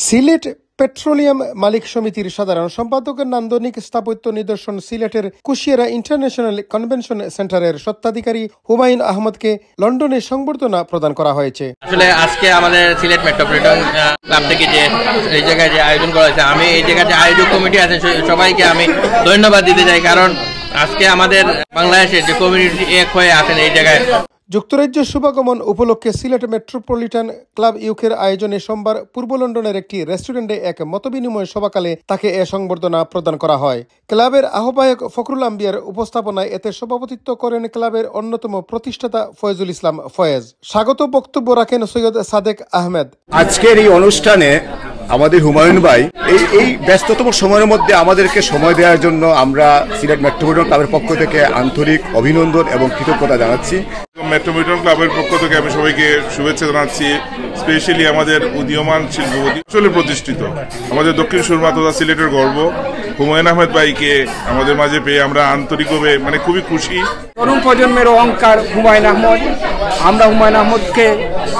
Sylhet petroleum মালিক সমিতির সাধারণ সম্পাদকের নান্দনিক স্থাপত্য নিদর্শন সিলেটের কুশিয়ারা ইন্টারন্যাশনাল কনভেনশন সেন্টারের স্বত্বাধিকারী হুমায়ুন আহমদকে লন্ডনে সংবর্ধনা প্রদান করা হয়েছে। আসলে আজকে আমাদের সিলেট মেট্রোপলিটন ক্লাব থেকে যে এই জায়গায় যে আয়োজন করা হয়েছে, আমি এই জায়গায় যে আয়োজক কমিটি আছে সবাইকে আমি ধন্যবাদ দিতে চাই, কারণ আজকে আমাদের বাংলাদেশের যে কমিউনিটি এক হয়ে আছেন এই জায়গায়। যুক্তরাজ্য শুভাগমন উপলক্ষে সিলেট মেট্রোপলিটন ক্লাব ইউকের আয়োজনে সোমবার পূর্ব লন্ডনের একটি রেস্টুরেন্টে এক মতবিনিময় সভাকালে তাকে এ সংবর্ধনা প্রদান করা হয়। ক্লাবের আহ্বায়ক ফখরুল আম্বিয়ার উপস্থাপনায় এতে সভাপতিত্ব করেন ক্লাবের অন্যতম প্রতিষ্ঠাতা ফয়েজুল ইসলাম ফয়েজ। স্বাগত বক্তব্য রাখেন সৈয়দ সাদেক আহমেদ। আজকের এই অনুষ্ঠানে আমাদের হুমায়ুন ভাই এই ব্যস্ততম সময়ের মধ্যে আমাদেরকে সময় দেওয়ার জন্য আমরা সিলেট মেট্রোপলিটন ক্লাবের পক্ষ থেকে আন্তরিক অভিনন্দন এবং কৃতজ্ঞতা জানাচ্ছি। মেট্রোপলিটন ক্লাবের পক্ষ থেকে আমি সবাইকে শুভেচ্ছা জানাচ্ছি। স্পেশালি আমাদের উদীয়মান শিল্পপতি আসলে প্রতিষ্ঠিত আমাদের দক্ষিণ সুরমা তথা সিলেটের গর্ব হুমায়ুন আহমেদ ভাইকে আমাদের মাঝে পেয়ে আমরা আন্তরিকভাবে খুবই খুশি। তরুণ প্রজন্মের অহংকার হুমায়ুন আহমদ। আমরা হুমায়ুন আহমদকে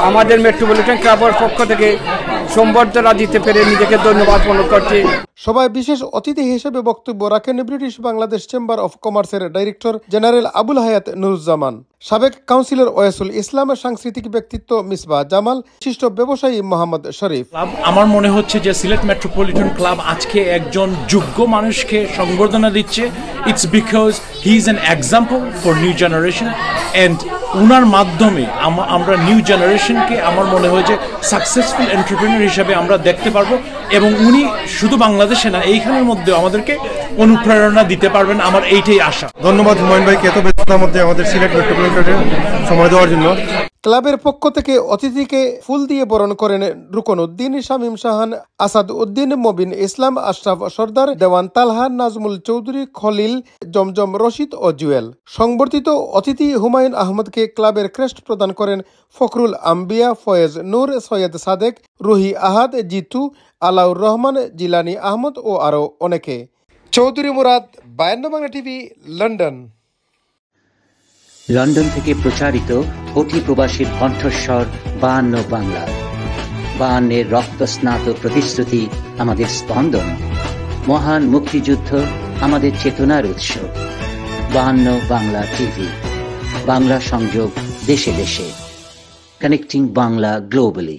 আমাদের মেট্রোপলিটন ক্লাবের পক্ষ থেকে সংবর্ধনা দিতে পেরে নিজেকে ধন্যবাদ মনে করছি। সভায় বিশেষ অতিথি হিসেবে বক্তব্য রাখেন ব্রিটিশ বাংলাদেশ চেম্বার অফ কমার্সের ডাইরেক্টর জেনারেল আবুল হায়াত নুরুজ্জামান, সাবেক কাউন্সিলর ওয়াসুল ইসলাম, সাংস্কৃতিক ব্যক্তিত্ব মিসবাহ জামাল, বিশিষ্ট ব্যবসায়ী মোহাম্মদ শরীফ। আমার মনে হচ্ছে যে সিলেট মেট্রোপলিটন ক্লাব আজকে একজন যোগ্য মানুষকে সংবর্ধনা দিচ্ছে। It's because he is an example for new generation, and উনার মাধ্যমে আমরা নিউ জেনারেশনকে আমার মনে হয় যে সাকসেসফুল এন্টারপ্রেনার হিসেবে আমরা দেখতে পারবো, এবং উনি শুধু বাংলাদেশে না এইখানের মধ্যে আমাদেরকে অনুপ্রেরণা দিতে পারবেন, আমার এইটাই আশা। ধন্যবাদ হুমায়ুন ভাইকে এত ব্যস্ততার মধ্যে আমাদের সিলেট মেট্রোপলিটনে সময় দেওয়ার জন্য। ক্লাবের পক্ষ থেকে অতিথিকে ফুল দিয়ে বরণ করেন রুকন উদ্দিন, শামীম শাহান, আসাদ উদ্দিন, মবিন ইসলাম, আশরাফ সর্দার, দেওয়ান তালহা, নাজমুল চৌধুরী, খলিল, জমজম রশিদ ও জুয়েল। সংবর্ধিত অতিথি হুমায়ুন আহমদকে ক্লাবের ক্রেস্ট প্রদান করেন ফখরুল আম্বিয়া, ফয়েজ নূর, সৈয়দ সাদেক, রুহি আহাদ, জিতু, আলাউর রহমান, জিলানি আহমদ ও আরও অনেকে। Chowdhury Murad, 52 Bangla TV, London. London থেকে প্রচারিত অতি প্রবাসীর কণ্ঠস্বর 52 বাংলা। 52 রক্তস্নাত প্রতিশ্রুতি আমাদের স্পন্দন, মহান মুক্তিযুদ্ধ আমাদের চেতনার উৎস। 52 বাংলা টিভি, বাংলা সংযোগ দেশে দেশে, কানেক্টিং বাংলা গ্লোবালি।